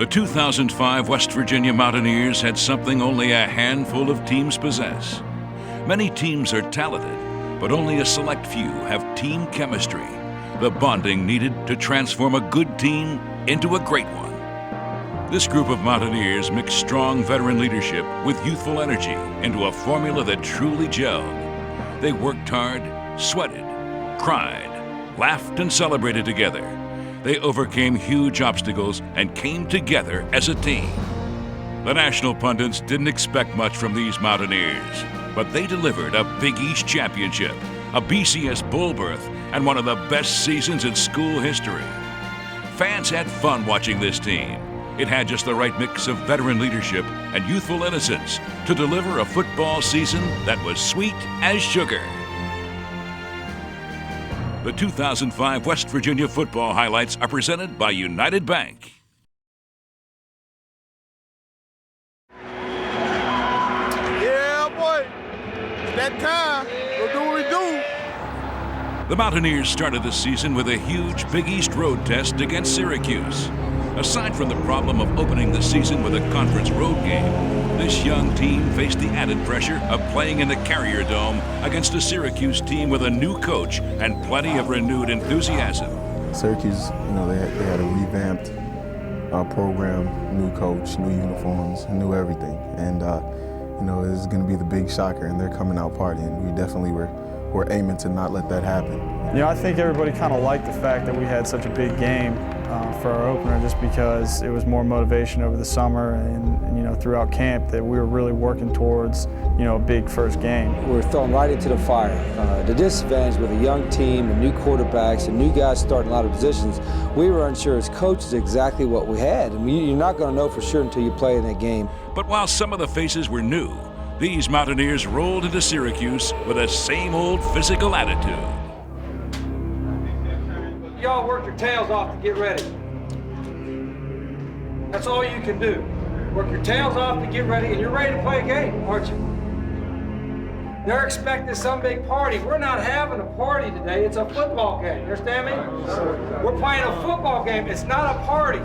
The 2005 West Virginia Mountaineers had something only a handful of teams possess. Many teams are talented, but only a select few have team chemistry, the bonding needed to transform a good team into a great one. This group of Mountaineers mixed strong veteran leadership with youthful energy into a formula that truly gelled. They worked hard, sweated, cried, laughed, and celebrated together. They overcame huge obstacles and came together as a team. The national pundits didn't expect much from these Mountaineers, but they delivered a Big East championship, a BCS bowl berth, and one of the best seasons in school history. Fans had fun watching this team. It had just the right mix of veteran leadership and youthful innocence to deliver a football season that was sweet as sugar. The 2005 West Virginia football highlights are presented by United Bank. Yeah, boy. It's that time. We'll do what we do. The Mountaineers started the season with a huge Big East road test against Syracuse. Aside from the problem of opening the season with a conference road game, this young team faced the added pressure of playing in the Carrier Dome against a Syracuse team with a new coach and plenty of renewed enthusiasm. Syracuse, they had a revamped program, new coach, new uniforms, new everything. And, this is going to be the big shocker, and they're coming out partying. We definitely were aiming to not let that happen. I think everybody kind of liked the fact that we had such a big game for our opener, just because it was more motivation over the summer and throughout camp that we were really working towards a big first game. We were thrown right into the fire. The disadvantage with a young team and new quarterbacks and new guys starting a lot of positions, we were unsure as coaches exactly what we had. And you're not going to know for sure until you play in that game. But while some of the faces were new, these Mountaineers rolled into Syracuse with the same old physical attitude. Y'all work your tails off to get ready. That's all you can do. Work your tails off to get ready, and you're ready to play a game, aren't you? They're expecting some big party. We're not having a party today. It's a football game. You understand me? We're playing a football game. It's not a party.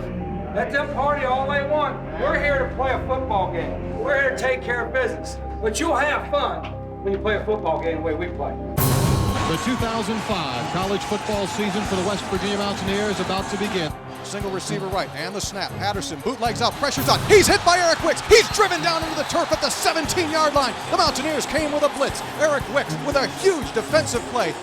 Let them party all they want. We're here to play a football game. We're here to take care of business. But you'll have fun when you play a football game the way we play. The 2005 college football season for the West Virginia Mountaineers about to begin. Single receiver right, and the snap. Patterson bootlegs out, pressure's on. He's hit by Eric Wicks. He's driven down into the turf at the 17-yard line. The Mountaineers came with a blitz. Eric Wicks with a huge defensive play.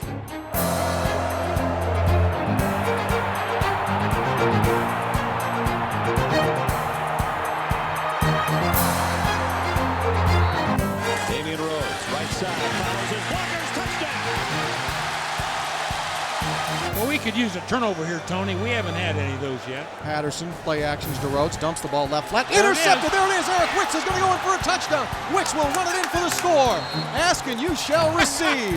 We could use a turnover here, Tony. We haven't had any of those yet. Patterson, play actions to Rhodes, dumps the ball left flat, intercepted, there it is, Eric Wicks is going to go in for a touchdown. Wicks will run it in for the score. Ask and you shall receive.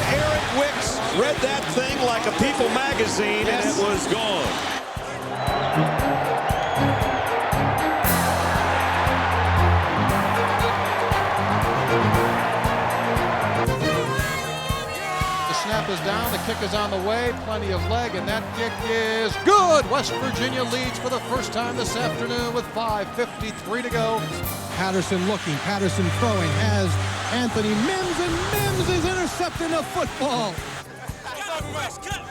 Eric Wicks read that thing like a People magazine, and it was gone. Snap is down, the kick is on the way, plenty of leg, and that kick is good! West Virginia leads for the first time this afternoon with 5:53 to go. Patterson looking, Patterson throwing, has Anthony Mims, and Mims is intercepting a football.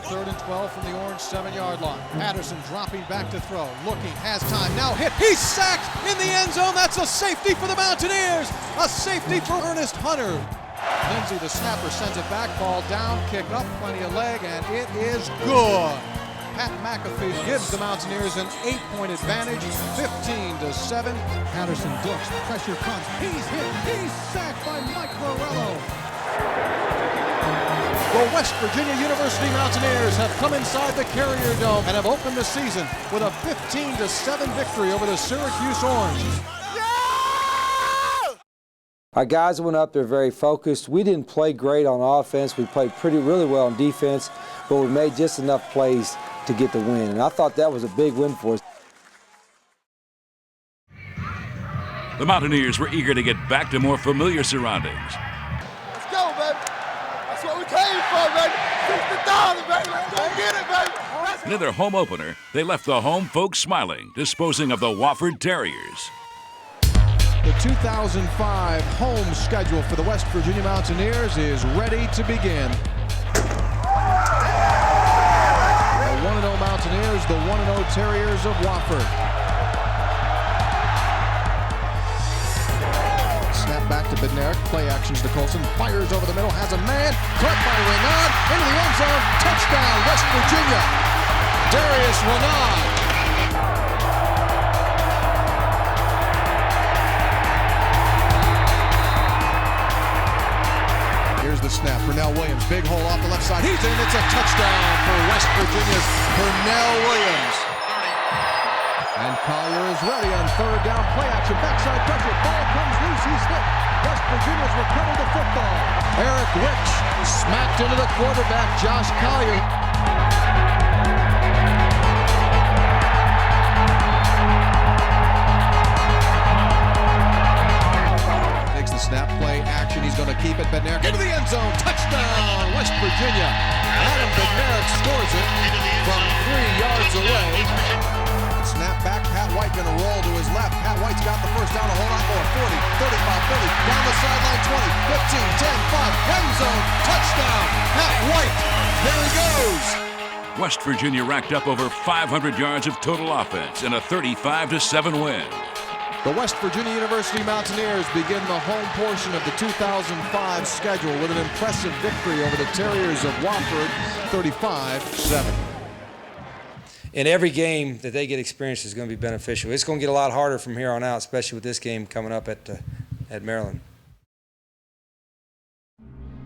3rd and 12 from the orange 7-yard line. Patterson dropping back to throw, looking, has time, now hit, he's sacked in the end zone, that's a safety for the Mountaineers! A safety for Ernest Hunter. Lindsey, the snapper, sends it back, ball down, kick up, plenty of leg, and it is good. Pat McAfee gives the Mountaineers an 8-point advantage, 15-7. Patterson ducks, pressure comes, he's hit, he's sacked by Mike Morello. The West Virginia University Mountaineers have come inside the Carrier Dome and have opened the season with a 15-7 victory over the Syracuse Orange. Our guys went up there very focused. We didn't play great on offense. We played really well on defense, but we made just enough plays to get the win. And I thought that was a big win for us. The Mountaineers were eager to get back to more familiar surroundings. Let's go, baby. That's what we came for, baby. $60, baby. Let's go get it, baby. Let's And in their home opener, they left the home folks smiling, disposing of the Wofford Terriers. The 2005 home schedule for the West Virginia Mountaineers is ready to begin. The 1-0 Mountaineers, the 1-0 Terriers of Wofford. Snap back to Bednarik, play actions to Colson, fires over the middle, has a man, caught by Renaud, into the end zone, touchdown, West Virginia. Darius Renaud. Here's the snap. Pernell Williams, big hole off the left side. He's in. It's a touchdown for West Virginia's Pernell Williams. And Collier is ready on third down. Play action, backside pressure. Ball comes loose. He's hit. West Virginia's recovered the football. Eric Rich smacked into the quarterback, Josh Collier. The snap, play action, he's going to keep it. Bednarik into the end zone, touchdown, West Virginia. Adam Bednarik scores it from 3 yards away. Snap back, Pat White going to roll to his left. Pat White's got the first down, a whole lot more. 40, 35, 30, down the sideline, 20, 15, 10, 5, end zone, touchdown, Pat White. There he goes. West Virginia racked up over 500 yards of total offense in a 35-7 win. The West Virginia University Mountaineers begin the home portion of the 2005 schedule with an impressive victory over the Terriers of Wofford, 35-7. And every game that they get experience is going to be beneficial. It's going to get a lot harder from here on out, especially with this game coming up at Maryland.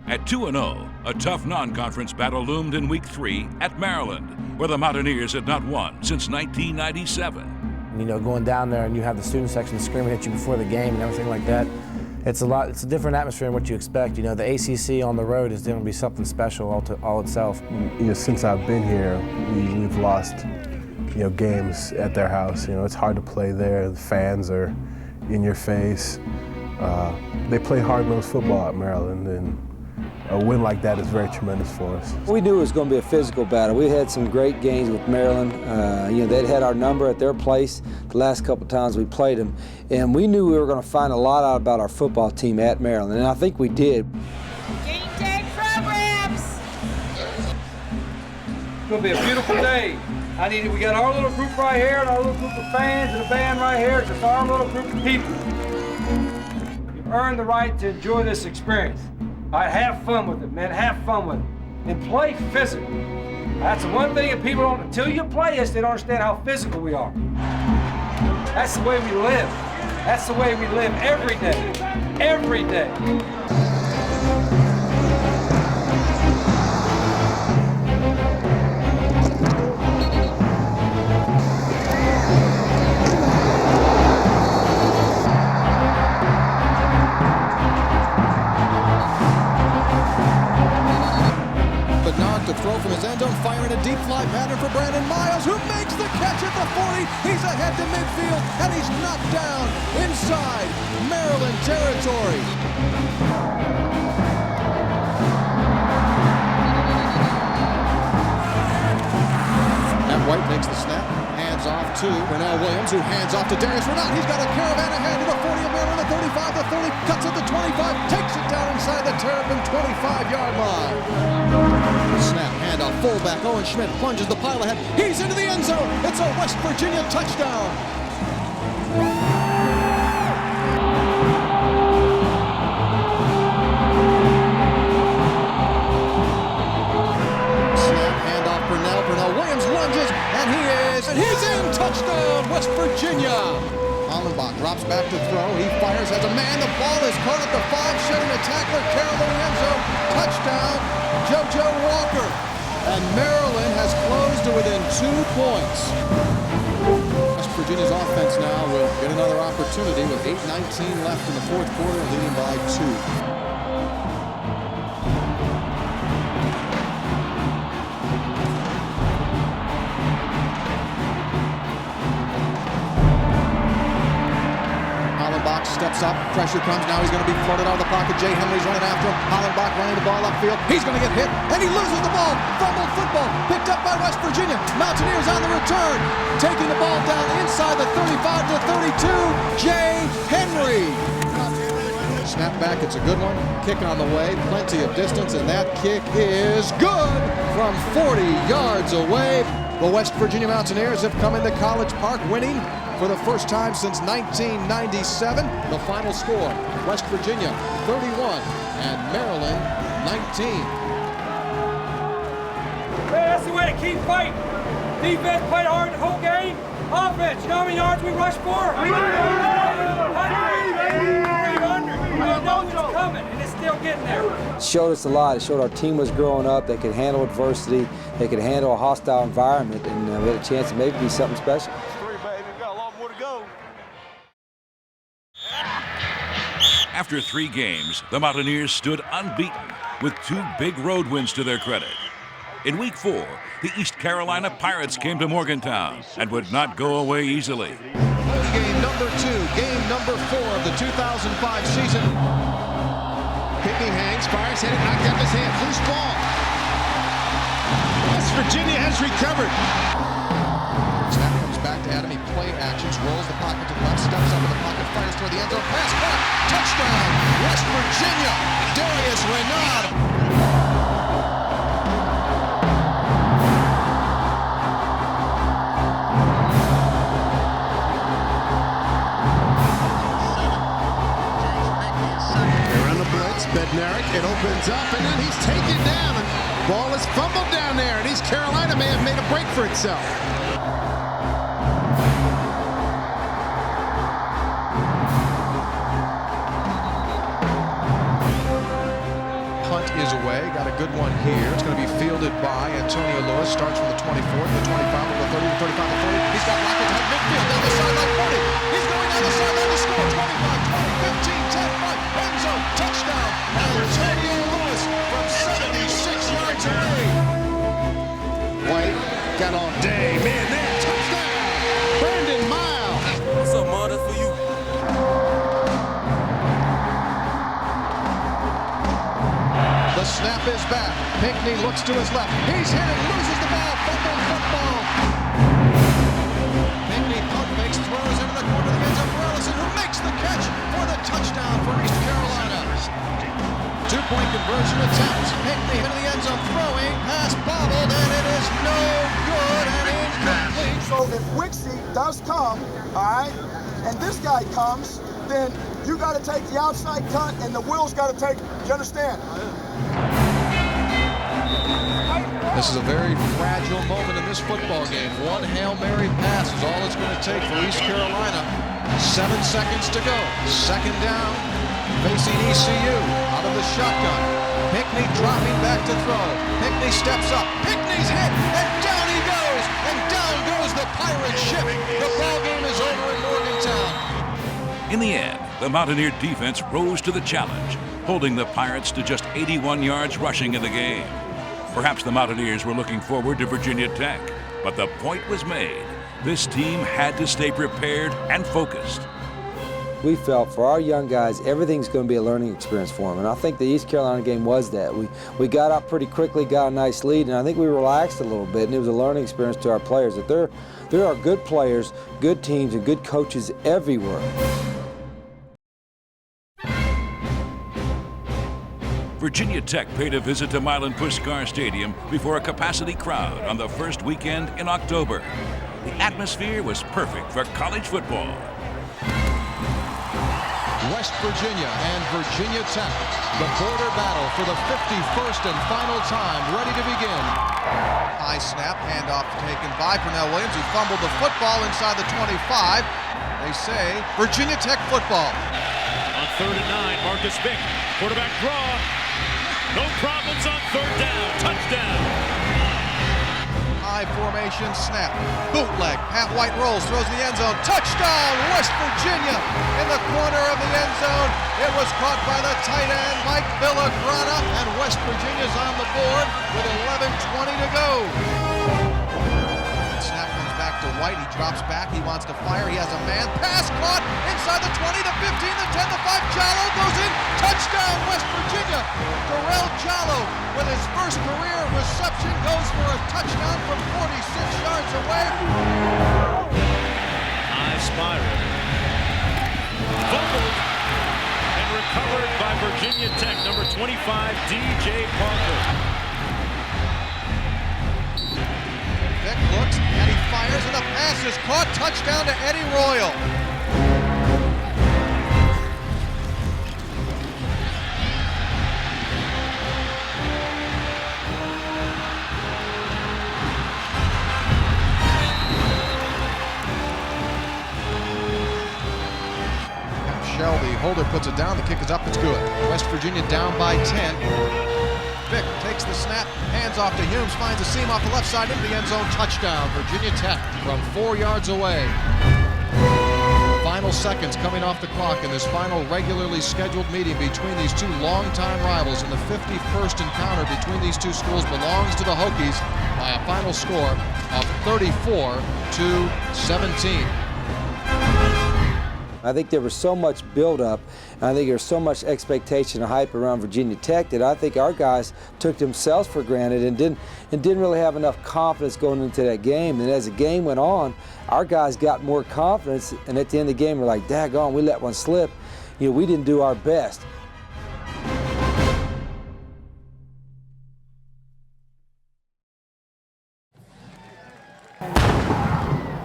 At 2-0, a tough non-conference battle loomed in Week 3 at Maryland, where the Mountaineers had not won since 1997. You know, going down there and you have the student section screaming at you before the game and everything like that, it's a different atmosphere than what you expect. You know, the ACC on the road is going to be something special all itself. You know, since I've been here, we've lost, you know, games at their house. You know, it's hard to play there. The fans are in your face. They play hard-nosed football at Maryland, and a win like that is very tremendous for us. We knew it was going to be a physical battle. We had some great games with Maryland. You know, they'd had our number at their place the last couple times we played them, and we knew we were going to find a lot out about our football team at Maryland, and I think we did. Game day programs. It's going to be a beautiful day. We got our little group right here, and our little group of fans and a band right here. It's our little group of people. You've earned the right to enjoy this experience. All right, have fun with it, man. Have fun with it. And play physical. That's the one thing that people don't, until you play us, they don't understand how physical we are. That's the way we live. That's the way we live every day. Every day. To throw from his end zone, firing a deep fly pattern for Brandon Miles, who makes the catch at the 40. He's ahead to midfield, and he's knocked down inside Maryland territory. Matt White takes the snap, hands off to Pernell Williams, who hands off to Darius Renaud. He's got a caravan ahead to the 40 of Maryland, the 35, the 30, cuts at the 25, takes it down inside the Terrapin 25-yard line. Snap, handoff, fullback, Owen Schmidt plunges the pile ahead. He's into the end zone. It's a West Virginia touchdown. Snap, handoff, Pernell Williams lunges, and he's in. Touchdown, West Virginia. Hollenbach drops back to throw. He fires, has a man. The ball is caught at the 5, shedding a tackler. Carroll in the end zone. Touchdown, JoJo Walker. And Maryland has closed to within 2 points. West Virginia's offense now will get another opportunity with 8:19 left in the fourth quarter, leading by 2. Steps up, pressure comes, now he's going to be floated out of the pocket. Jay Henry's running after him. Hollenbach running the ball upfield. He's going to get hit, and he loses the ball. Fumbled football, picked up up by West Virginia. Mountaineers on the return. Taking the ball down inside the 35 to 32. Jay Henry. Snap back, it's a good one. Kick on the way, plenty of distance, and that kick is good from 40 yards away. The West Virginia Mountaineers have come into College Park winning for the first time since 1997. The final score, West Virginia 31 and Maryland 19. Hey, that's the way to keep fighting. Defense played hard the whole game. Offense, you know how many yards we rushed for? 300. We know it's coming, and it's still getting there. It showed us a lot. It showed our team was growing up. They could handle adversity. They could handle a hostile environment, and we had a chance to maybe be something special. After 3 games, the Mountaineers stood unbeaten with 2 big road wins to their credit. In Week 4, the East Carolina Pirates came to Morgantown and would not go away easily. Game number 2, game number 4 of the 2005 season. Pickney hangs, fires, hit it, knocked out of his hand, loose ball. West Virginia has recovered. Snap comes back to Adam, he play actions, rolls the pocket to the left, steps up in the pocket, fires toward the end zone, pass back, touchdown, West Virginia, Darius Renaud. Bednarik, it opens up, and then he's taken down, and ball is fumbled down there, and East Carolina may have made a break for itself. Punt is away, got a good one here. It's going to be fielded by Antonio Lewis, starts from the 24, the 25, the 30, the 35, the 40. He's got Lockett to midfield, down the sideline 40. He's going down the sideline to score, 25, 20, 15, 10, 5, end zone, touchdown. Antonio Lewis from 76 yards away. White got all day. Man, there, touchdown. Brandon Miles. What's up, man? That's for you. The snap is back. Pinkney looks to his left. He's hit it, loses the ball. Fumble football. Pinkney pump fakes, throws into the corner of the end zone for Ellison, who makes the catch for the touchdown for East Carolina. 2-point conversion attempt. Pinkney into the end zone, throwing, pass bobbled, and it is no good and incomplete. So if Wixie does come, all right, and this guy comes, then you got to take the outside cut, and the Will's got to take. You understand? This is a very fragile moment in this football game. One Hail Mary pass is all it's going to take for East Carolina. 7 seconds to go. Second down. Facing ECU out of the shotgun. Pinkney dropping back to throw. Pinkney steps up. Pinkney's hit, and down he goes. And down goes the pirate ship. The ball game is over in Morgantown. In the end, the Mountaineer defense rose to the challenge, holding the Pirates to just 81 yards rushing in the game. Perhaps the Mountaineers were looking forward to Virginia Tech, but the point was made. This team had to stay prepared and focused. We felt for our young guys, everything's going to be a learning experience for them. And I think the East Carolina game was that. We got up pretty quickly, got a nice lead, and I think we relaxed a little bit, and it was a learning experience to our players. That there are good players, good teams, and good coaches everywhere. Virginia Tech paid a visit to Milan Puskar Stadium before a capacity crowd on the first weekend in October. The atmosphere was perfect for college football. West Virginia and Virginia Tech, the border battle for the 51st and final time, ready to begin. High snap, handoff taken by Pernell Williams, who fumbled the football inside the 25. They say Virginia Tech football. On 3rd and 9, Marcus Vick, quarterback draw. No problems on 3rd down, touchdown. High formation snap, bootleg, Pat White rolls, throws in the end zone, touchdown, West Virginia in the corner of the end zone. It was caught by the tight end, Mike Villagrana, and West Virginia's on the board with 11:20 to go. Snap comes back to White. He drops back. He wants to fire. He has a man. Pass caught inside the 20, the 15, the 10, the 5. Jallo goes in. Touchdown, West Virginia. Darrell Jallo, with his first career reception, goes for a touchdown from 46 yards away. High spiral. Fumbled and recovered by Virginia Tech, number 25, DJ Parker. Vick looks and he fires and the pass is caught. Touchdown to Eddie Royal. The holder puts it down, the kick is up, it's good. West Virginia down by 10. Vick takes the snap, hands off to Humes, finds a seam off the left side into the end zone, touchdown, Virginia Tech from 4 yards away. Final seconds coming off the clock in this final regularly scheduled meeting between these two longtime rivals, and the 51st encounter between these two schools belongs to the Hokies by a final score of 34-17. I think there was so much buildup, and I think there was so much expectation and hype around Virginia Tech that I think our guys took themselves for granted and didn't really have enough confidence going into that game. And as the game went on, our guys got more confidence, and at the end of the game, we're like, daggone, we let one slip. You know, we didn't do our best.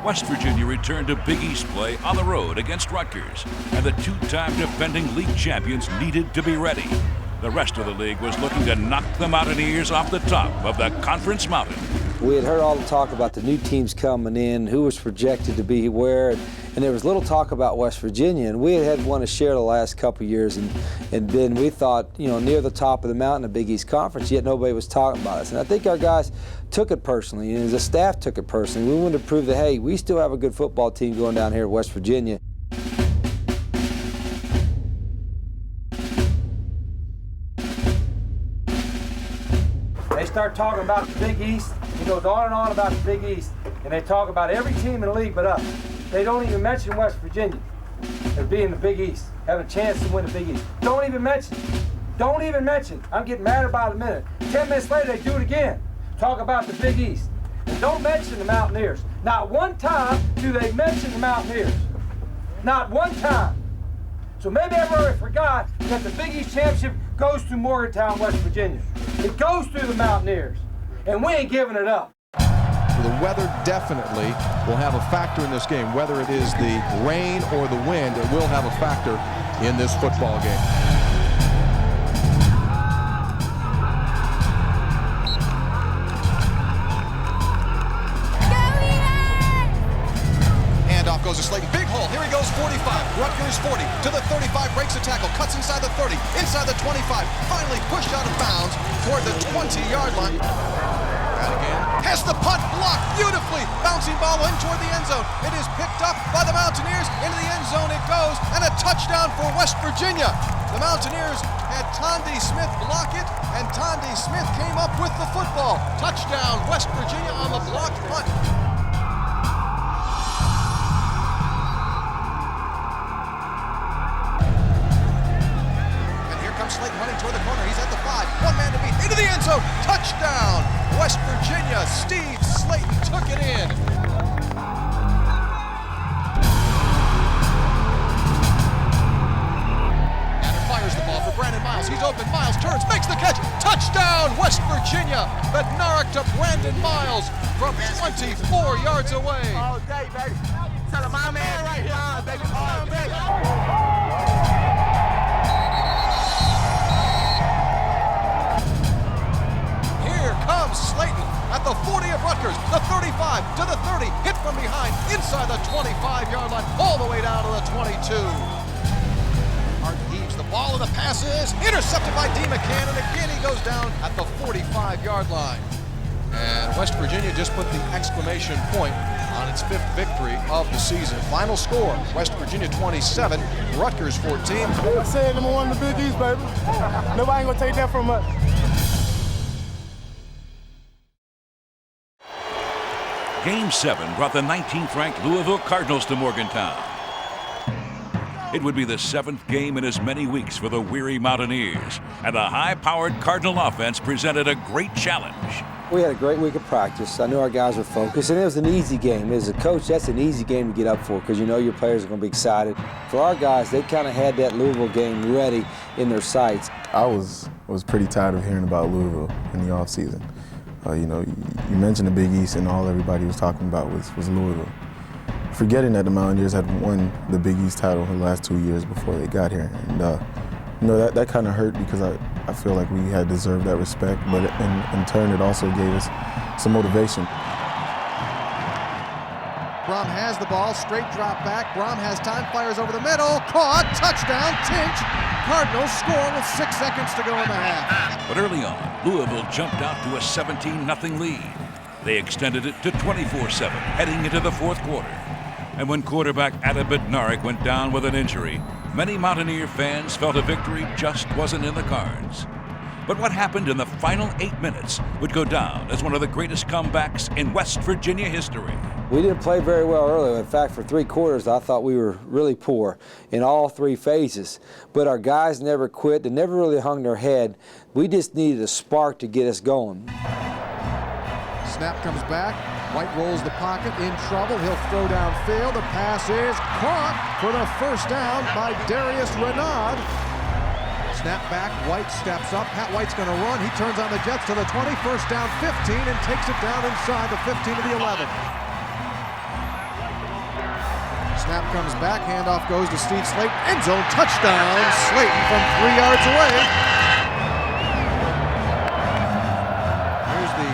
West Virginia returned to Big East play on the road against Rutgers, and the two-time defending league champions needed to be ready. The rest of the league was looking to knock the Mountaineers off the top of the conference mountain. We had heard all the talk about the new teams coming in, who was projected to be where, and there was little talk about West Virginia, and we had one to share the last couple of years, and then we thought, you know, near the top of the mountain, the Big East Conference, yet nobody was talking about us. And I think our guys took it personally, and the staff took it personally. We wanted to prove that, hey, we still have a good football team going down here at West Virginia. They start talking about the Big East. He goes on and on about the Big East, and they talk about every team in the league but us. They don't even mention West Virginia as being the Big East, having a chance to win the Big East. Don't even mention it. Don't even mention it. I'm getting mad about it in a minute. 10 minutes later, they do it again. Talk about the Big East. And don't mention the Mountaineers. Not one time do they mention the Mountaineers. Not one time. So maybe everybody forgot that the Big East Championship goes to Morgantown, West Virginia. It goes through the Mountaineers. And we ain't giving it up. The weather definitely will have a factor in this game. Whether it is the rain or the wind, it will have a factor in this football game. Handoff goes to Slayton. Big hole. Here he goes, 45. Rutgers 40 to the 35. Breaks a tackle. Cuts inside the 30. Inside the 25. Finally pushed out of bounds toward the 20-yard line. And again. Has the punt blocked beautifully. Bouncing ball in toward the end zone. It is picked up by the Mountaineers. Into the end zone it goes. And a touchdown for West Virginia. The Mountaineers had Tondi Smith block it, and Tondi Smith came up with the football. Touchdown, West Virginia on the blocked punt. Slayton running toward the corner. He's at the 5. One man to beat. Into the end zone. Touchdown. West Virginia. Steve Slayton took it in. And fires the ball for Brandon Miles. He's open. Miles turns, makes the catch. Touchdown. West Virginia. Bednarik to Brandon Miles from 24 yards away. All day, baby. Tell him my man right here, baby. All day. Slayton at the 40 of Rutgers, the 35 to the 30, hit from behind, inside the 25-yard line, all the way down to the 22. Hart heaves the ball and the pass is intercepted by D. McCann, and again he goes down at the 45-yard line. And West Virginia just put the exclamation point on its 5th victory of the season. Final score, West Virginia 27, Rutgers 14. I said number one in the Big East, baby. Nobody ain't gonna take that from us. Game 7 brought the 19th-ranked Louisville Cardinals to Morgantown. It would be the 7th game in as many weeks for the weary Mountaineers, and the high-powered Cardinal offense presented a great challenge. We had a great week of practice. I knew our guys were focused, and it was an easy game. As a coach, that's an easy game to get up for because you know your players are going to be excited. For our guys, they kind of had that Louisville game ready in their sights. I was pretty tired of hearing about Louisville in the offseason. You know, you mentioned the Big East, and all everybody was talking about was Louisville. Forgetting that the Mountaineers had won the Big East title the last 2 years before they got here. And, you know, that kind of hurt because I feel like we had deserved that respect, but in turn it also gave us some motivation. Brom has the ball, straight drop back. Brom has time, fires over the middle, caught, touchdown, Tinch. Cardinals score with 6 seconds to go in the half. But early on, Louisville jumped out to a 17-0 lead. They extended it to 24-7 heading into the fourth quarter. And when quarterback Ada Bednarik went down with an injury, many Mountaineer fans felt a victory just wasn't in the cards. But what happened in the final 8 minutes would go down as one of the greatest comebacks in West Virginia history. We didn't play very well earlier. In fact, for 3 quarters, I thought we were really poor in all 3 phases. But our guys never quit. They never really hung their head. We just needed a spark to get us going. Snap comes back. White rolls the pocket, in trouble. He'll throw downfield. The pass is caught for the first down by Darius Renaud. Snap back, White steps up. Pat White's going to run. He turns on the Jets to the 20, first down 15, and takes it down inside the 15 to the 11. Snap comes back, handoff goes to Steve Slayton. End zone touchdown, Slayton from 3 yards away. Here's the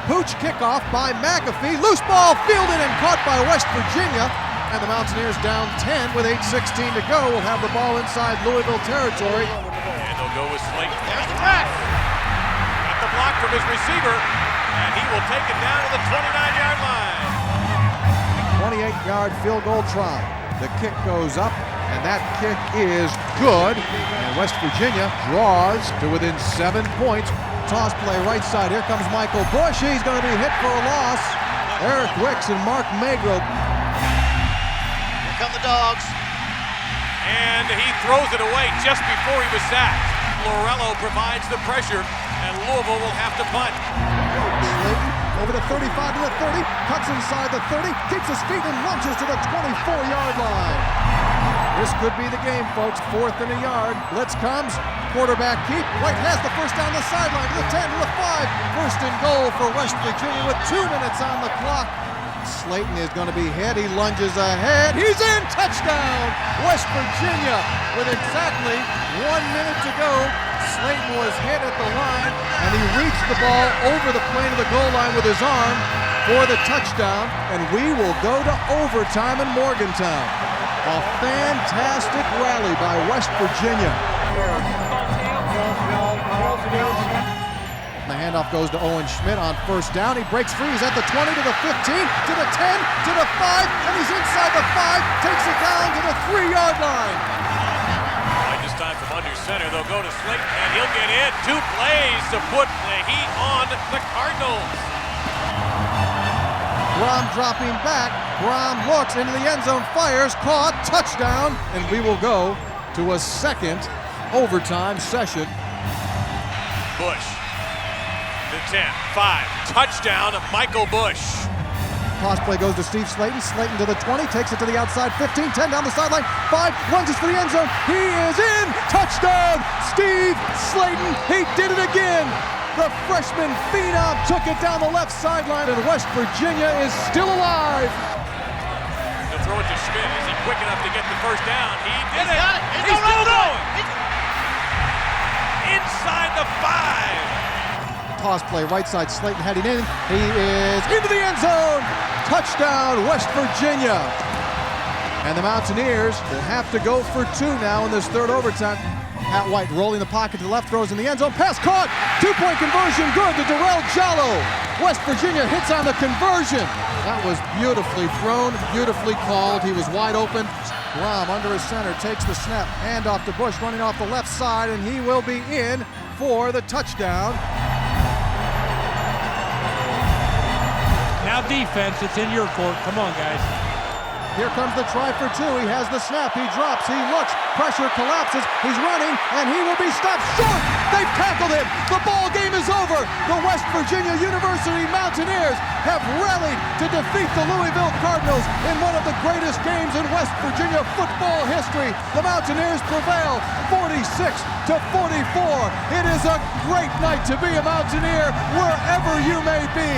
Pooch kickoff by McAfee. Loose ball fielded and caught by West Virginia. And the Mountaineers down 10 with 8:16 to go. Will have the ball inside Louisville territory. And they'll go with Slayton. There's the pass. Got the block from his receiver. And he will take it down to the 29-yard line. 28-yard field goal try. The kick goes up, and that kick is good. And West Virginia draws to within 7 points. Toss play right side. Here comes Michael Bush. He's going to be hit for a loss. Eric Wicks and Mark Magro. Here come the Dogs. And he throws it away just before he was sacked. Lorello provides the pressure, and Louisville will have to punt. Slayton over the 35 to the 30, cuts inside the 30, keeps his feet and launches to the 24-yard line. This could be the game, folks. 4th and a yard. Blitz comes. Quarterback keep. White has the first down the sideline to the 10 to the 5. First and goal for West Virginia with 2 minutes on the clock. Slayton is going to be hit. He lunges ahead. He's in. Touchdown. West Virginia with exactly 1 minute to go. Slayton was hit at the line, and he reached the ball over the plane of the goal line with his arm for the touchdown, and we will go to overtime in Morgantown. A fantastic rally by West Virginia. The handoff goes to Owen Schmidt on first down. He breaks free. He's at the 20 to the 15 to the 10 to the 5, and he's inside the 5. Takes it down to the 3-yard line. Right this time from under center, they'll go to Slayton, and he'll get in. 2 plays to put the heat on the Cardinals. Brom dropping back. Brom looks into the end zone, fires, caught, touchdown, and we will go to a second overtime session. Bush, the 10, 5, touchdown, Michael Bush. Toss play goes to Steve Slayton. Slayton to the 20, takes it to the outside 15, 10 down the sideline, 5, lunges for the end zone. He is in, touchdown, Steve Slayton. He did it again. The freshman phenom took it down the left sideline, and West Virginia is still alive. He'll throw it to Schmidt. Is he quick enough to get the first down? He did it. Got it. He's still going. Inside the 5. Toss play right side, Slayton heading in. He is into the end zone. Touchdown, West Virginia. And the Mountaineers will have to go for 2 now in this third overtime. Pat White rolling the pocket to the left, throws in the end zone. Pass caught. 2-point conversion good to Darrell Jallo. West Virginia hits on the conversion. That was beautifully thrown, beautifully called. He was wide open. Brom under his center takes the snap. Hand off to Bush running off the left side, and he will be in for the touchdown. Now defense, it's in your court. Come on, guys. Here comes the try for two. He has the snap. He drops. He looks. Pressure collapses. He's running, and he will be stopped short. They've tackled him. The ball game is over. The West Virginia University Mountaineers have rallied to defeat the Louisville Cardinals in one of the greatest games in West Virginia football history. The Mountaineers prevail 46-44. It is a great night to be a Mountaineer wherever you may be.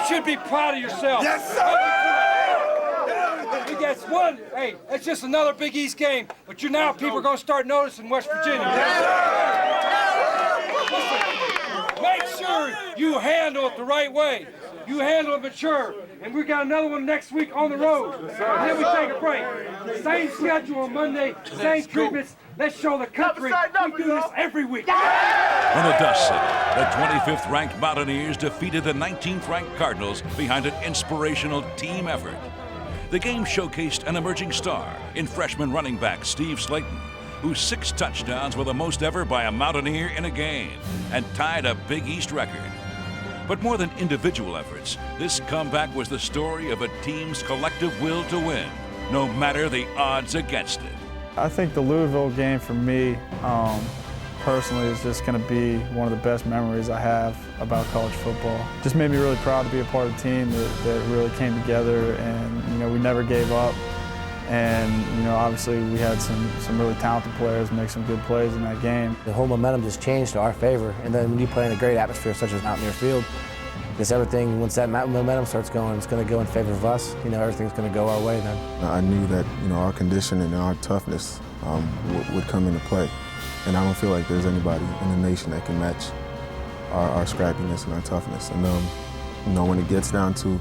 Should be proud of yourself. Yes, sir! We got one. Hey, that's just another Big East game. But people are going to start noticing West Virginia. Listen, make sure you handle it the right way. You handle it mature. And we got another one next week on the road. And then we take a break. Same schedule on Monday, same treatments. Let's show the country we do this every week. When the dust settled, the 25th ranked Mountaineers defeated the 19th ranked Cardinals behind an inspirational team effort. The game showcased an emerging star in freshman running back Steve Slayton, whose 6 touchdowns were the most ever by a Mountaineer in a game and tied a Big East record. But more than individual efforts, this comeback was the story of a team's collective will to win, no matter the odds against it. I think the Louisville game for me, personally, is just going to be one of the best memories I have about college football. Just made me really proud to be a part of a team that really came together, and we never gave up. And obviously we had some really talented players make some good plays in that game. The whole momentum just changed to our favor, and then when you play in a great atmosphere such as Mountaineer Field, just everything, once that momentum starts going, it's going to go in favor of us. Everything's going to go our way then. I knew that our condition and our toughness would come into play, and I don't feel like there's anybody in the nation that can match our scrappiness and our toughness. And when it gets down to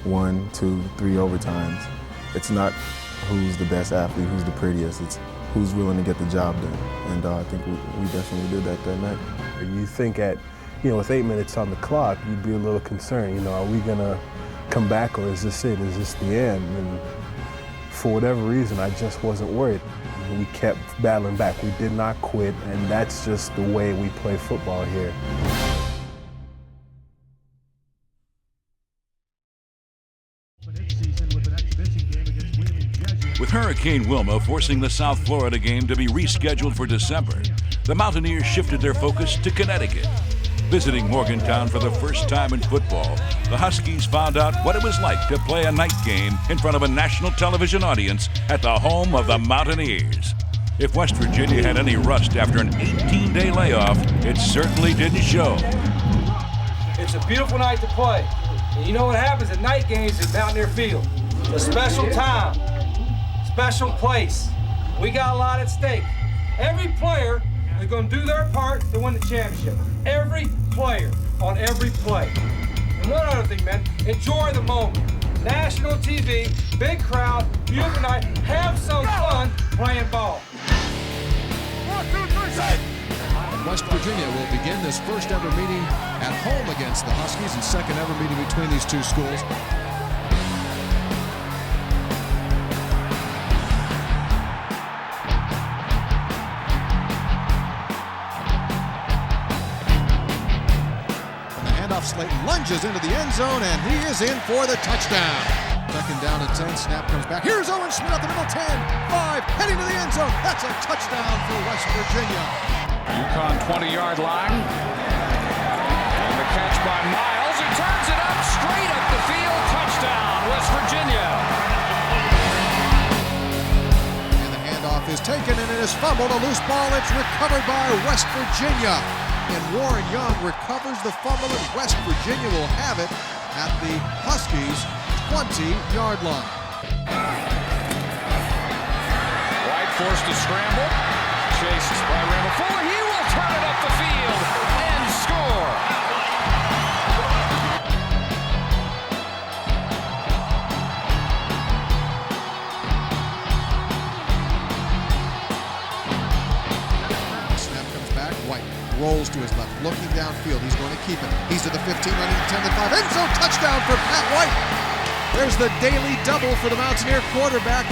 1, 2, 3 overtimes, it's not who's the best athlete, who's the prettiest, it's who's willing to get the job done. And I think we definitely did that night. You think with 8 minutes on the clock, you'd be a little concerned, are we gonna come back, or is this it? Is this the end? And for whatever reason, I just wasn't worried. We kept battling back. We did not quit, and that's just the way we play football here. With Hurricane Wilma forcing the South Florida game to be rescheduled for December, the Mountaineers shifted their focus to Connecticut. Visiting Morgantown for the first time in football, the Huskies found out what it was like to play a night game in front of a national television audience at the home of the Mountaineers. If West Virginia had any rust after an 18-day layoff, it certainly didn't show. It's a beautiful night to play. And you know what happens at night games at Mountaineer Field? It's a special time, special place. We got a lot at stake. Every player is going to do their part to win the championship. Every player on every play. And one other thing, man, enjoy the moment. National TV, big crowd, beautiful night, have some fun playing ball. 1, 2, 3, say! West Virginia will begin this first ever meeting at home against the Huskies and second ever meeting between these two schools. Slayton lunges into the end zone, and he is in for the touchdown. Second down and 10, snap comes back. Here's Owen Schmidt up the middle, 10, 5, heading to the end zone. That's a touchdown for West Virginia. UConn 20-yard line. And the catch by Miles. He turns it up, straight up the field. Touchdown, West Virginia. And the handoff is taken, and it is fumbled. A loose ball. It's recovered by West Virginia. And Warren Young recovers the fumble, and West Virginia will have it at the Huskies' 20-yard line. White forced to scramble, chased by Randall Fuller. He will turn it up the field and score. Snap comes back. White rolls to his left, looking downfield. He's going to keep it. He's to the 15, running to 10 to 5. End zone touchdown for Pat White. There's the daily double for the Mountaineer quarterback.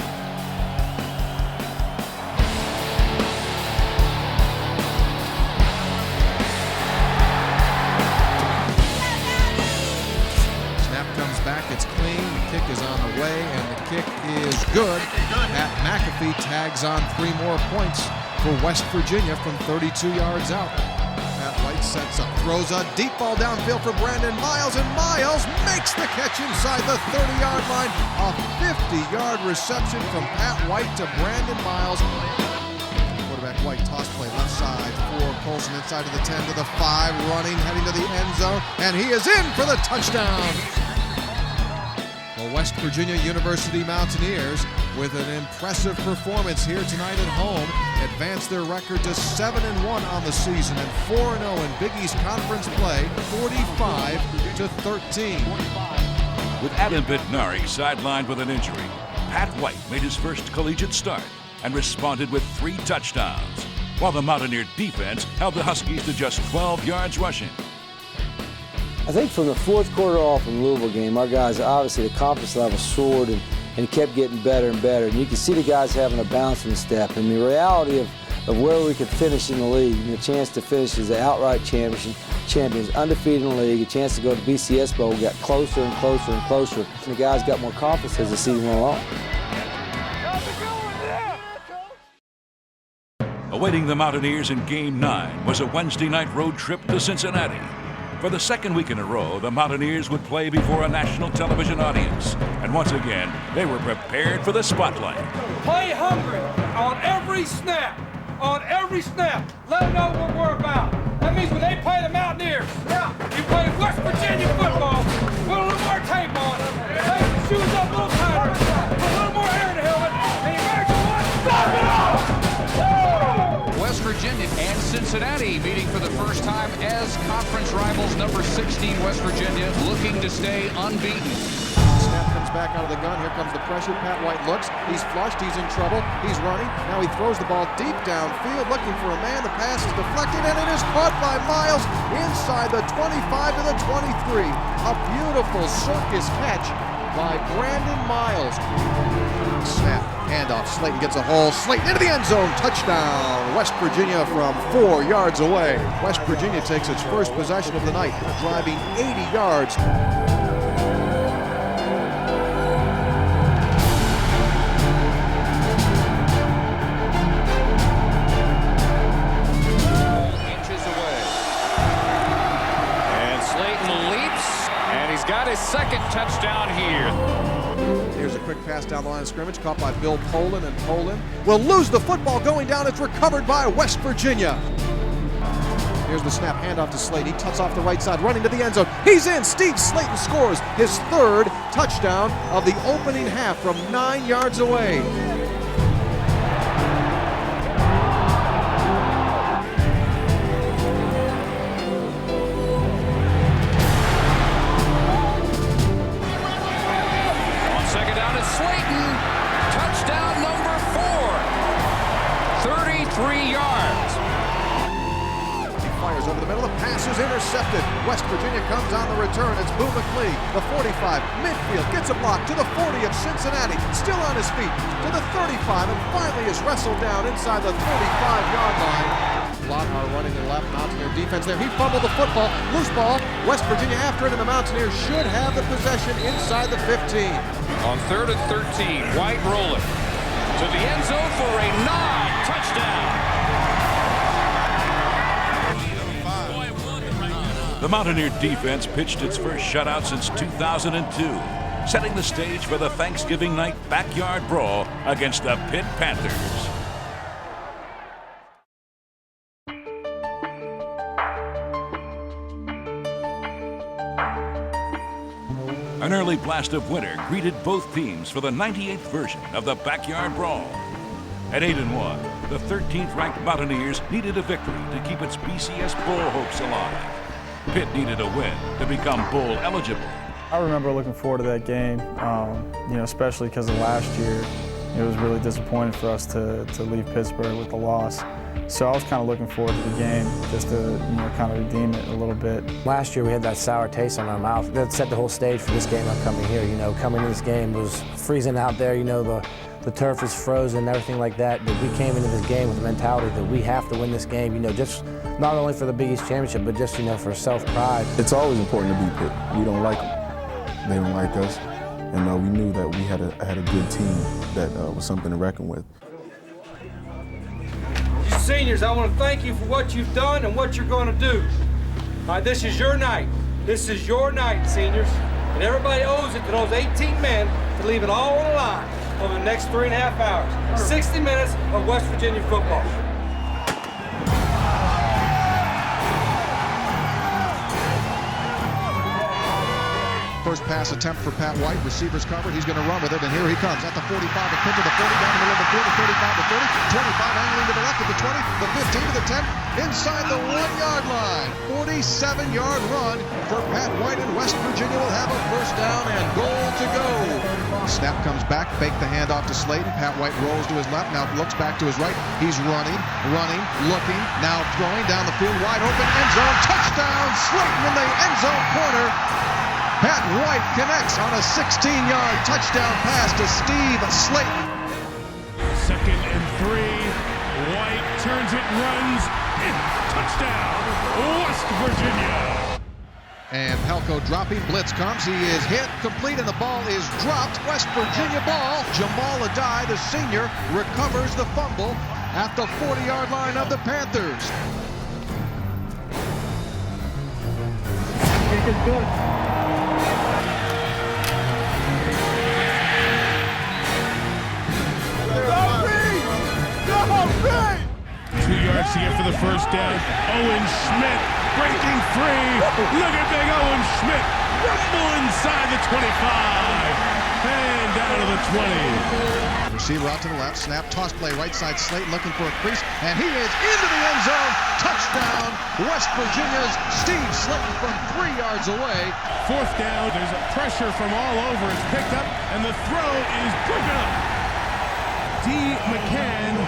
Back, it's clean, the kick is on the way, and the kick is good. Pat McAfee tags on 3 more points for West Virginia from 32 yards out. Pat White sets up, throws a deep ball downfield for Brandon Miles, and Miles makes the catch inside the 30-yard line. A 50-yard reception from Pat White to Brandon Miles. Quarterback White, toss play left side for Colson inside of the 10 to the 5, running, heading to the end zone, and he is in for the touchdown. The West Virginia University Mountaineers, with an impressive performance here tonight at home, advance their record to 7-1 on the season and 4-0 in Big East Conference play, 45-13. With Adam Bednarik sidelined with an injury, Pat White made his first collegiate start and responded with 3 touchdowns, while the Mountaineer defense held the Huskies to just 12 yards rushing. I think from the fourth quarter off in the Louisville game, our guys, obviously the confidence level soared and kept getting better and better. And you can see the guys having a bounce in the step. And the reality of where we could finish in the league, and the chance to finish as an outright champions, undefeated in the league, a chance to go to BCS Bowl, got closer and closer and closer. And the guys got more confidence as the season went along. Awaiting the Mountaineers in Game 9 was a Wednesday night road trip to Cincinnati. For the second week in a row, the Mountaineers would play before a national television audience. And once again, they were prepared for the spotlight. Play hungry on every snap. On every snap. Let them know what we're about. That means when they play the Mountaineers, you play West Virginia football, put a little more tape on, take the shoes up a little tighter, put a little more air in the helmet, and you better go on, stop it off! West Virginia and Cincinnati meeting for the first time as conference rivals. Number 16 West Virginia looking to stay unbeaten. Snap comes back out of the gun. Here comes the pressure. Pat White looks. He's flushed. He's in trouble. He's running. Now he throws the ball deep downfield looking for a man. The pass is deflected and it is caught by Miles inside the 25 to the 23. A beautiful circus catch by Brandon Miles. Snap, handoff, Slayton gets a hole, Slayton into the end zone, touchdown, West Virginia from 4 yards away. West Virginia takes its first possession of the night, driving 80 yards. Inches away. And Slayton leaps, and he's got his second touchdown here. Here's a quick pass down the line of scrimmage, caught by Bill Poland, and Poland will lose the football going down. It's recovered by West Virginia. Here's the snap, handoff to Slayton. He tucks off the right side, running to the end zone. He's in. Steve Slayton scores his 3rd touchdown of the opening half from 9 yards away. Slayton, touchdown number 4, 33 yards. He fires over the middle, the pass is intercepted. West Virginia comes on the return. It's Boo McLean, the 45, midfield, gets a block to the 40 of Cincinnati, still on his feet, to the 35, and finally is wrestled down inside the 35-yard line. Lothar running the left, Mountaineer defense there. He fumbled the football, loose ball. West Virginia after it, and the Mountaineers should have the possession inside the 15. On 3rd and 13, White rolling to the end zone for a 9 touchdown. The Mountaineer defense pitched its first shutout since 2002, setting the stage for the Thanksgiving night backyard brawl against the Pitt Panthers. An early blast of winter greeted both teams for the 98th version of the Backyard Brawl. At 8-1, the 13th-ranked Mountaineers needed a victory to keep its BCS Bowl hopes alive. Pitt needed a win to become bowl eligible. I remember looking forward to that game, especially because of last year. It was really disappointing for us to leave Pittsburgh with the loss. So I was kind of looking forward to the game just to kind of redeem it a little bit. Last year we had that sour taste on our mouth. That set the whole stage for this game upcoming here. Coming into this game was freezing out there. The turf is frozen and everything like that. But we came into this game with the mentality that we have to win this game. Just not only for the Big East championship, but just for self-pride. It's always important to beat Pitt. We don't like them. They don't like us. And we knew that we had a good team that was something to reckon with. You seniors, I want to thank you for what you've done and what you're going to do. This is your night. This is your night, seniors. And everybody owes it to those 18 men to leave it all on the line over the next 3.5 hours. 60 minutes of West Virginia football. First pass attempt for Pat White. Receivers covered. He's going to run with it, and here he comes at the 45, the 50, the 40, down the middle of the field, the 35, the 30, 25, angling to the left of the 20, the 15 to the 10, inside the 1-yard line. 47-yard run for Pat White, and West Virginia will have a first down and goal to go. Snap comes back, fake the handoff to Slayton. Pat White rolls to his left, now looks back to his right. He's running, looking, now throwing down the field, wide open, end zone, touchdown, Slayton in the end zone corner. Pat White connects on a 16-yard touchdown pass to Steve Slayton. 2nd and 3. White turns it, runs, and touchdown, West Virginia. And Pelko dropping, blitz comes, he is hit, complete, and the ball is dropped. West Virginia ball. Jamal Adai, the senior, recovers the fumble at the 40-yard line of the Panthers. Kick is good. 2 yards to get for the first down. Owen Schmidt breaking free. Look at big Owen Schmidt. Rumble inside the 25. And down to the 20. Receiver out to the left. Snap, toss play, right side. Slayton looking for a crease. And he is into the end zone. Touchdown, West Virginia's Steve Slayton from 3 yards away. 4th down. There's a pressure from all over. It's picked up. And the throw is broken up. D. McCann.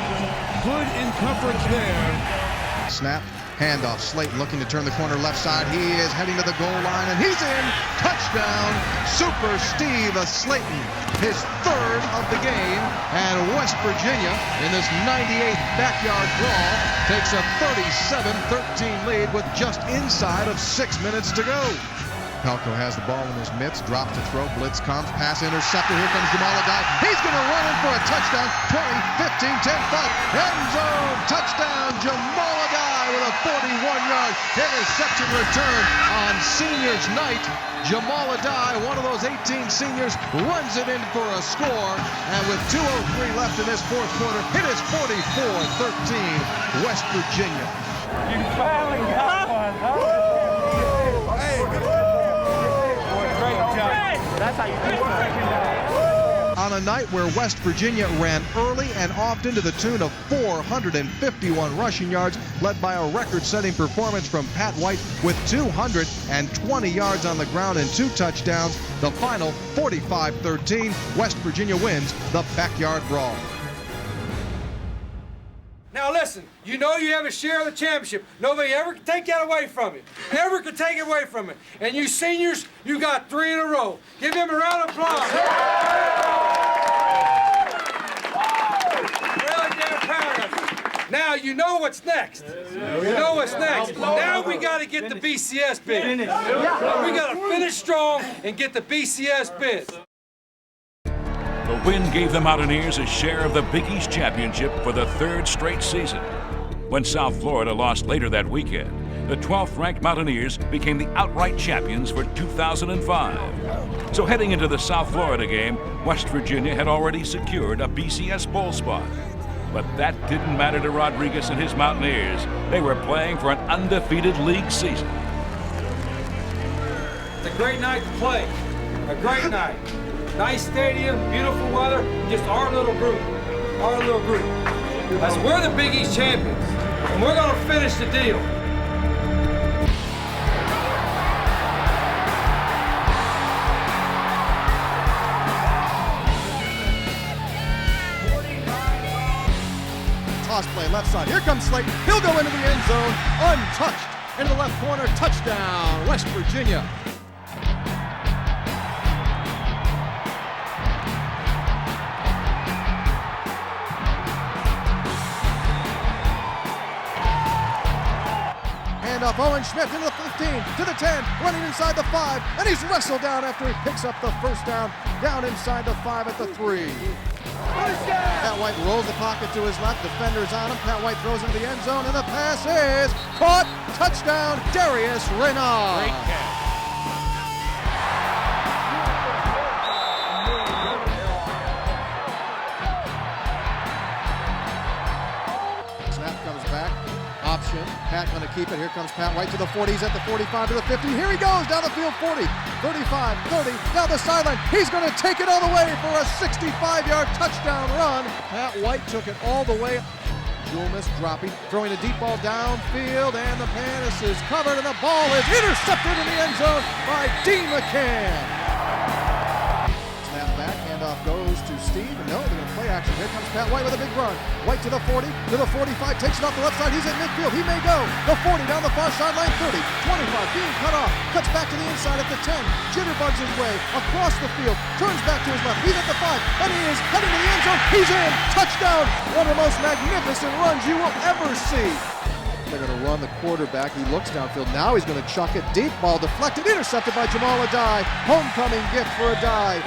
Good in coverage there. Snap, handoff, Slayton looking to turn the corner left side. He is heading to the goal line, and he's in. Touchdown, Super Steve Slayton, his 3rd of the game. And West Virginia, in this 98th backyard brawl, takes a 37-13 lead with just inside of 6 minutes to go. Pelko has the ball in his mitts, drops to throw, blitz comes, pass intercepted, here comes Jamal Adai. He's going to run in for a touchdown, 20, 15, 10, 5, end zone, touchdown, Jamal Adai with a 41-yard interception return on seniors night. Jamal Adai, one of those 18 seniors, runs it in for a score, and with 2:03 left in this 4th quarter, it is 44-13, West Virginia. You finally got one, huh? That's how you do it. On a night where West Virginia ran early and often to the tune of 451 rushing yards, led by a record-setting performance from Pat White with 220 yards on the ground and 2 touchdowns. The final 45-13, West Virginia wins the backyard brawl. Now listen, you know you have a share of the championship. Nobody ever can take that away from you. Never can take it away from you. And you seniors, you got 3 in a row. Give them a round of applause. Really damn proud of you. Now you know what's next. You know what's next. Now we got to get the BCS bid. We got to finish strong and get the BCS bid. The win gave the Mountaineers a share of the Big East Championship for the 3rd straight season. When South Florida lost later that weekend, the 12th-ranked Mountaineers became the outright champions for 2005. So heading into the South Florida game, West Virginia had already secured a BCS bowl spot. But that didn't matter to Rodriguez and his Mountaineers. They were playing for an undefeated league season. It's a great night to play. A great night. Nice stadium, beautiful weather, just our little group. Our little group. We're the Big East champions, and we're going to finish the deal. Toss play play left side. Here comes Slayton. He'll go into the end zone untouched. Into the left corner, touchdown, West Virginia. Handoff, Owen Schmidt into the 15, to the 10, running inside the 5, and he's wrestled down after he picks up the first down inside the 5 at the 3. Pat White rolls the pocket to his left, defenders on him. Pat White throws into the end zone, and the pass is caught. Touchdown, Darius Renard. Great catch. Snap comes back. Option. Pat going to keep it. Here comes Pat White to the 40. He's at the 45 to the 50. Here he goes down the field. 40, 35, 30, down the sideline. He's going to take it all the way for a 65-yard touchdown run. Pat White took it all the way. Julmus dropping, throwing a deep ball downfield, and the pass is covered, and the ball is intercepted in the end zone by D. McCann. Snap back, handoff goes to Steve, and no, they're going to play action. Here comes Pat White with a big run. White to the 40, to the 45, takes it off the left side. He's at midfield. He may go. The 40 down the far sideline, 30, 25, being cut off. Cuts back to the inside at the 10. Jitterbugs his way across the field. Turns back to his left. He's at the 5, and he is heading to the end zone. He's in. Touchdown. One of the most magnificent runs you will ever see. They're going to run the quarterback. He looks downfield. Now he's going to chuck it. Deep ball deflected. Intercepted by Jamal Adai. Homecoming gift for Adai.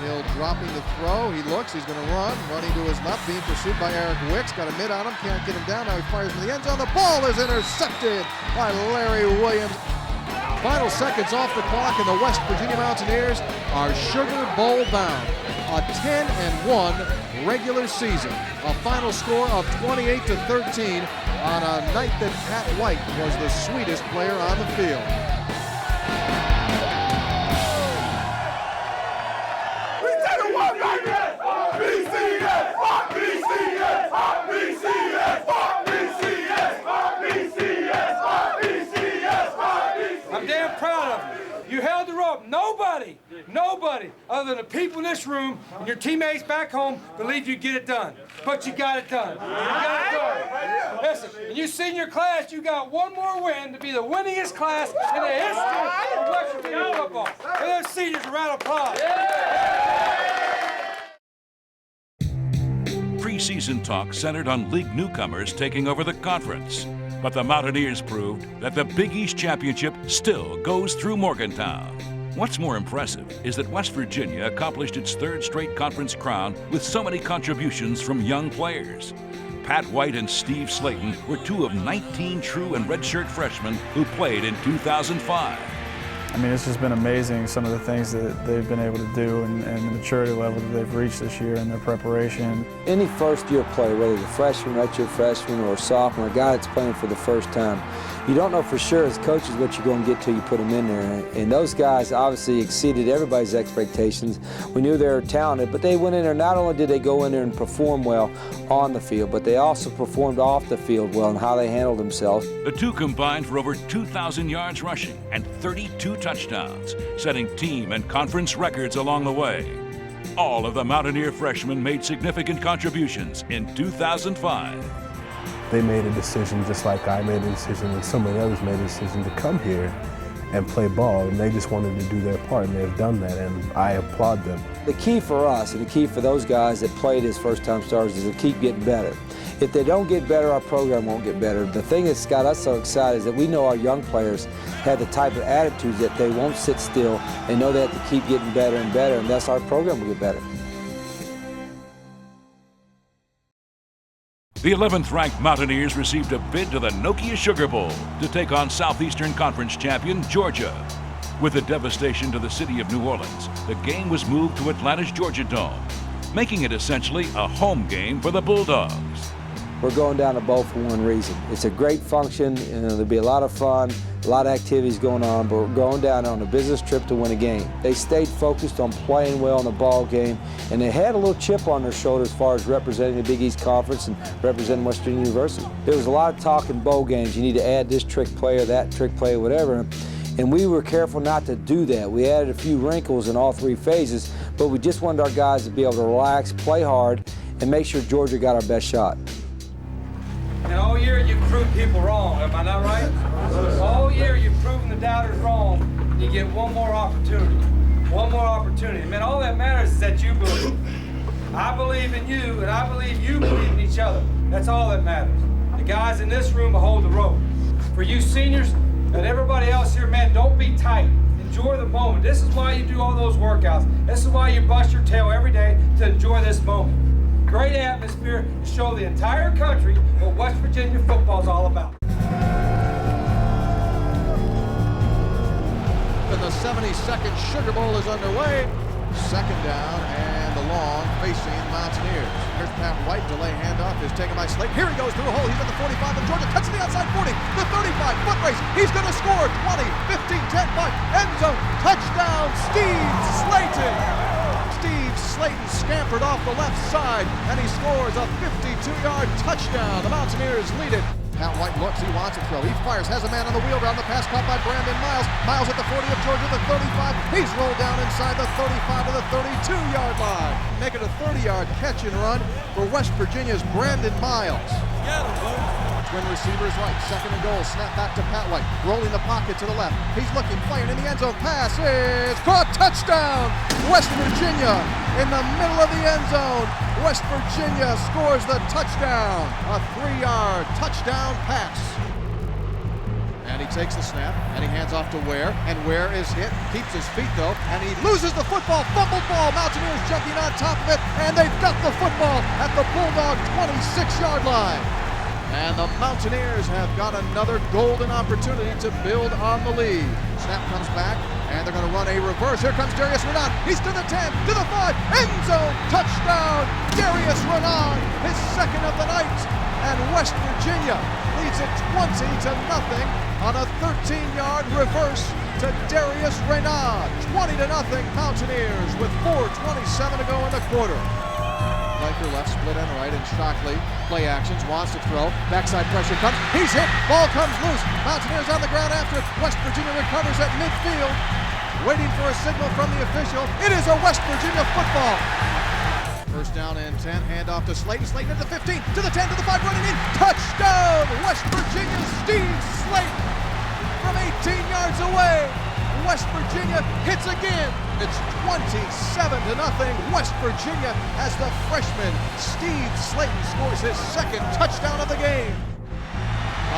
Hill dropping the throw. He looks. He's going to run. Running to his left. Being pursued by Eric Wicks. Got a mid on him. Can't get him down. Now he fires from the end zone. The ball is intercepted by Larry Williams. Final seconds off the clock, and the West Virginia Mountaineers are Sugar Bowl bound. A 10-1 regular season. A final score of 28-13 on a night that Pat White was the sweetest player on the field. I'm damn proud of you. You held the rope. Nobody other than the people in this room and your teammates back home believed you'd get it done. But you got it done. You got it done. Listen, in your senior class, you got one more win to be the winningest class in the history of West Virginia football. For those seniors, a round of applause. Preseason talk centered on league newcomers taking over the conference. But the Mountaineers proved that the Big East Championship still goes through Morgantown. What's more impressive is that West Virginia accomplished its third straight conference crown with so many contributions from young players. Pat White and Steve Slayton were two of 19 true and redshirt freshmen who played in 2005. I mean, it's just been amazing, some of the things that they've been able to do and the maturity level that they've reached this year in their preparation. Any first-year player, whether he's a freshman, redshirt freshman, or a sophomore, a guy that's playing for the first time, you don't know for sure as coaches what you're going to get till you put them in there. And those guys obviously exceeded everybody's expectations. We knew they were talented, but they went in there, not only did they go in there and perform well on the field, but they also performed off the field well and how they handled themselves. The two combined for over 2,000 yards rushing and 32 touchdowns, setting team and conference records along the way. All of the Mountaineer freshmen made significant contributions in 2005. They made a decision just like I made a decision and so many others made a decision to come here and play ball, and they just wanted to do their part, and they've done that, and I applaud them. The key for us and the key for those guys that played as first-time starters is to keep getting better. If they don't get better, our program won't get better. The thing that's got us so excited is that we know our young players have the type of attitudes that they won't sit still. They know they have to keep getting better and better, and thus our program will get better. The 11th-ranked Mountaineers received a bid to the Nokia Sugar Bowl to take on Southeastern Conference champion Georgia. With the devastation to the city of New Orleans, the game was moved to Atlanta's Georgia Dome, making it essentially a home game for the Bulldogs. We're going down to bowl for one reason. It's a great function, and there'll be a lot of fun, a lot of activities going on, but we're going down on a business trip to win a game. They stayed focused on playing well in the ball game, and they had a little chip on their shoulder as far as representing the Big East Conference and representing Western University. There was a lot of talk in bowl games. You need to add this trick player, that trick player, whatever. And we were careful not to do that. We added a few wrinkles in all three phases, but we just wanted our guys to be able to relax, play hard, and make sure Georgia got our best shot. And all year you've proved people wrong, am I not right? All year you've proven the doubters wrong. You get one more opportunity. One more opportunity. Man, all that matters is that you believe. I believe in you, and I believe you believe in each other. That's all that matters. The guys in this room will hold the rope. For you seniors and everybody else here, man, don't be tight. Enjoy the moment. This is why you do all those workouts. This is why you bust your tail every day to enjoy this moment. Great atmosphere to show the entire country what West Virginia football is all about. And the 72nd Sugar Bowl is underway. Second down and the long facing the Mountaineers. Here's Pat White, delay handoff is taken by Slate. Here he goes through a hole. He's at the 45 of Georgia. Cuts to the outside 40. The 35, foot race. He's going to score. 20, 15, 10, 5. End zone. Touchdown, Steve Slayton. Steve Slayton scampered off the left side, and he scores a 52-yard touchdown. The Mountaineers lead it. Pat White looks, he wants to throw. He fires, has a man on the wheel route. The pass caught by Brandon Miles. Miles at the 40 of Georgia, the 35. He's rolled down inside the 35 to the 32-yard line. Make it a 30-yard catch and run for West Virginia's Brandon Miles. Twin receivers right, second and goal. Snap back to Pat White, rolling the pocket to the left. He's looking, playing in the end zone. Pass is caught. Touchdown, West Virginia in the middle of the end zone. West Virginia scores the touchdown. A 3-yard touchdown pass. And he takes the snap, and he hands off to Ware, and Ware is hit, keeps his feet though, and he loses the football, fumbled ball. Mountaineers jumping on top of it, and they've got the football at the Bulldog 26-yard line. And the Mountaineers have got another golden opportunity to build on the lead. Snap comes back, and they're going to run a reverse. Here comes Darius Renard. He's to the 10, to the 5, end zone, touchdown, Darius Renard, his second of the night. And West Virginia leads it 20-0 on a 13-yard reverse to Darius Renard. 20-0 Mountaineers with 4:27 to go in the quarter. Riker left, split end right, and Shockley, play actions, wants to throw. Backside pressure comes. He's hit. Ball comes loose. Mountaineers on the ground after it. West Virginia recovers at midfield. Waiting for a signal from the official. It is a West Virginia football. First down and 10. Handoff to Slayton. Slayton at the 15, to the 10, to the 5, running in. Touchdown! West Virginia, Steve Slayton from 18 yards away. West Virginia hits again. It's 27-0. West Virginia as the freshman Steve Slayton scores his second touchdown of the game.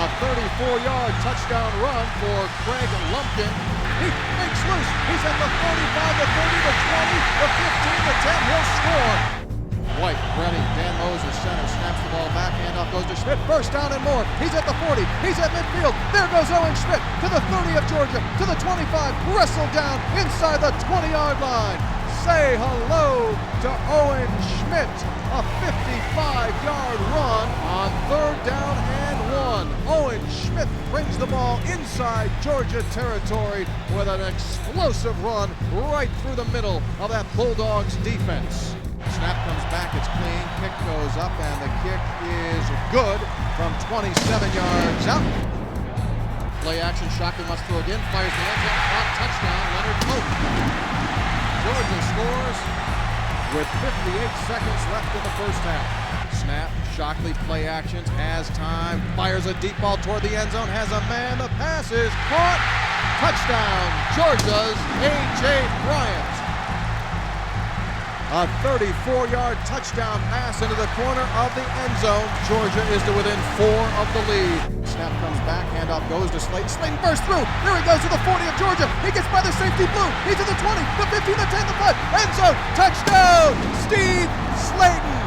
A 34-yard touchdown run for Craig Lumpkin. He makes loose. He's at the 35, the 30, the 20, the 15, the 10. He'll score. White, ready. Dan Moses, center, snaps the ball back. Handoff goes to Schmidt. First down and more. He's at the 40. He's at midfield. There goes Owen Schmidt to the 30 of Georgia, to the 25. Wrestled down inside the 20-yard line. Say hello to Owen Schmidt. A 55-yard run on third down and 1. Owen Schmidt brings the ball inside Georgia territory with an explosive run right through the middle of that Bulldogs defense. Snap comes back, it's clean, kick goes up, and the kick is good from 27 yards out. Play action, Shockley must throw again, fires the end zone, caught, touchdown, Leonard Pope. Georgia scores with 58 seconds left in the first half. Snap, Shockley, play actions, has time, fires a deep ball toward the end zone, has a man, the pass is caught, touchdown, Georgia's A.J. Bryant. A 34-yard touchdown pass into the corner of the end zone. Georgia is to within 4 of the lead. Snap comes back, handoff goes to Slayton. Slayton bursts through. There he goes to the 40 of Georgia. He gets by the safety blue. He's to the 20, the 15, the 10, the 5. End zone, touchdown, Steve Slayton.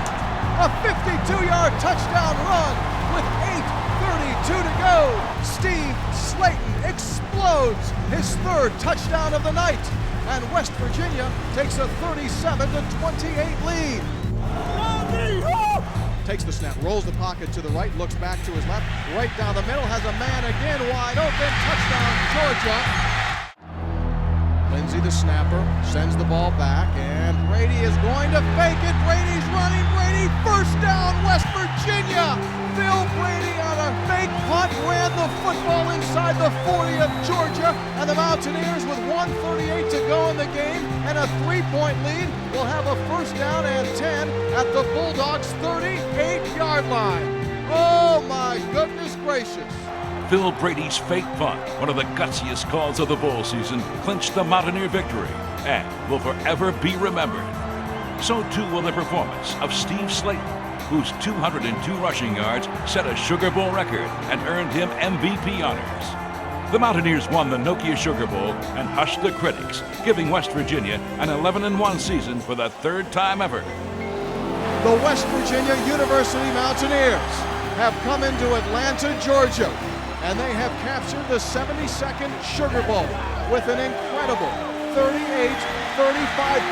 A 52-yard touchdown run with 8:32 to go. Steve Slayton explodes his third touchdown of the night. And West Virginia takes a 37-28 lead. Takes the snap, rolls the pocket to the right, looks back to his left, right down the middle, has a man again, wide open, touchdown, Georgia. Lindsey, the snapper, sends the ball back, and Brady is going to fake it. Brady's running, Brady, first down, West Virginia. Bill Brady on a fake punt ran the football inside the 40 of Georgia, and the Mountaineers with 1:38 to go in the game, and and a 3-point lead. We'll have a first down and 10 at the Bulldogs' 38-yard line. Oh my goodness gracious. Phil Brady's fake punt, one of the gutsiest calls of the bowl season, clinched the Mountaineer victory and will forever be remembered. So too will the performance of Steve Slayton, whose 202 rushing yards set a Sugar Bowl record and earned him MVP honors. The Mountaineers won the Nokia Sugar Bowl and hushed the critics, giving West Virginia an 11-1 season for the third time ever. The West Virginia University Mountaineers have come into Atlanta, Georgia, and they have captured the 72nd Sugar Bowl with an incredible 38-35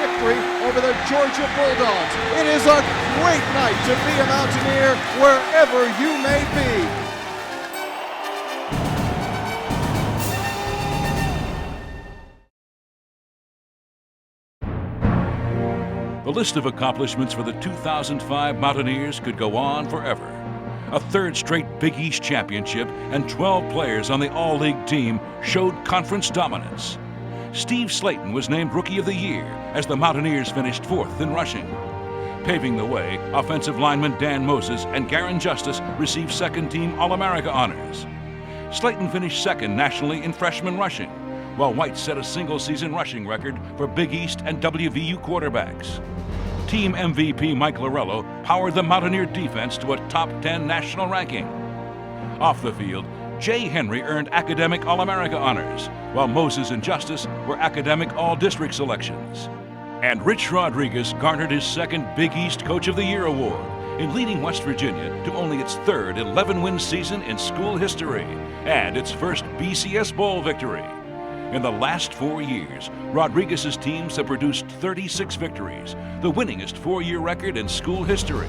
victory over the Georgia Bulldogs. It is a great night to be a Mountaineer wherever you may be. The list of accomplishments for the 2005 Mountaineers could go on forever. A third straight Big East championship and 12 players on the All-League team showed conference dominance. Steve Slayton was named Rookie of the Year as the Mountaineers finished fourth in rushing. Paving the way, offensive lineman Dan Moses and Garin Justice received second-team All-America honors. Slayton finished second nationally in freshman rushing, while White set a single-season rushing record for Big East and WVU quarterbacks. Team MVP Mike Lorello powered the Mountaineer defense to a top 10 national ranking. Off the field, Jay Henry earned academic All-America honors, while Moses and Justice were academic All-District selections. And Rich Rodriguez garnered his second Big East Coach of the Year award in leading West Virginia to only its third 11-win season in school history and its first BCS Bowl victory. In the last 4 years, Rodriguez's teams have produced 36 victories, the winningest four-year record in school history.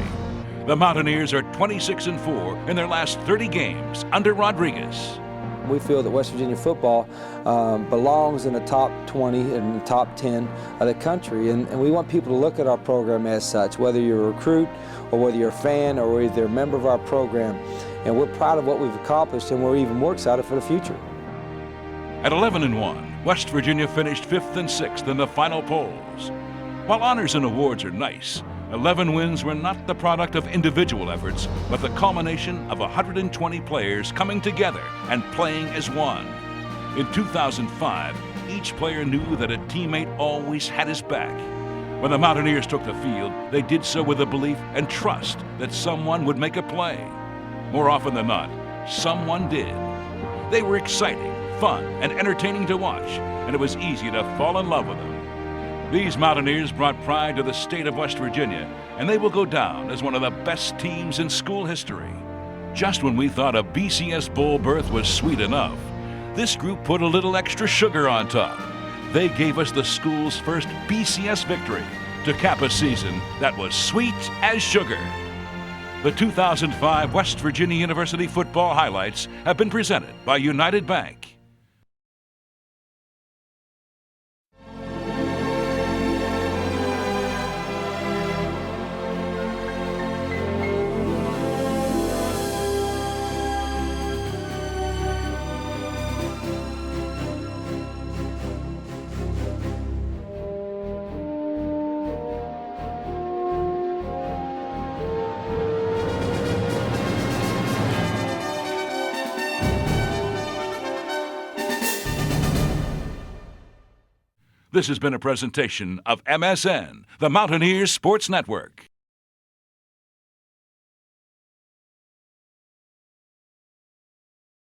The Mountaineers are 26-4 in their last 30 games under Rodriguez. We feel that West Virginia football belongs in the top 20 and the top 10 of the country, and we want people to look at our program as such, whether you're a recruit or whether you're a fan or whether you're a member of our program. And we're proud of what we've accomplished, and we're even more excited for the future. At 11-1, West Virginia finished 5th and 6th in the final polls. While honors and awards are nice, 11 wins were not the product of individual efforts, but the culmination of 120 players coming together and playing as one. In 2005, each player knew that a teammate always had his back. When the Mountaineers took the field, they did so with a belief and trust that someone would make a play. More often than not, someone did. They were exciting, fun, and entertaining to watch, and it was easy to fall in love with them. These Mountaineers brought pride to the state of West Virginia, and they will go down as one of the best teams in school history. Just when we thought a BCS Bowl berth was sweet enough, this group put a little extra sugar on top. They gave us the school's first BCS victory to cap a season that was sweet as sugar. The 2005 West Virginia University football highlights have been presented by United Bank. This has been a presentation of MSN, the Mountaineers Sports Network.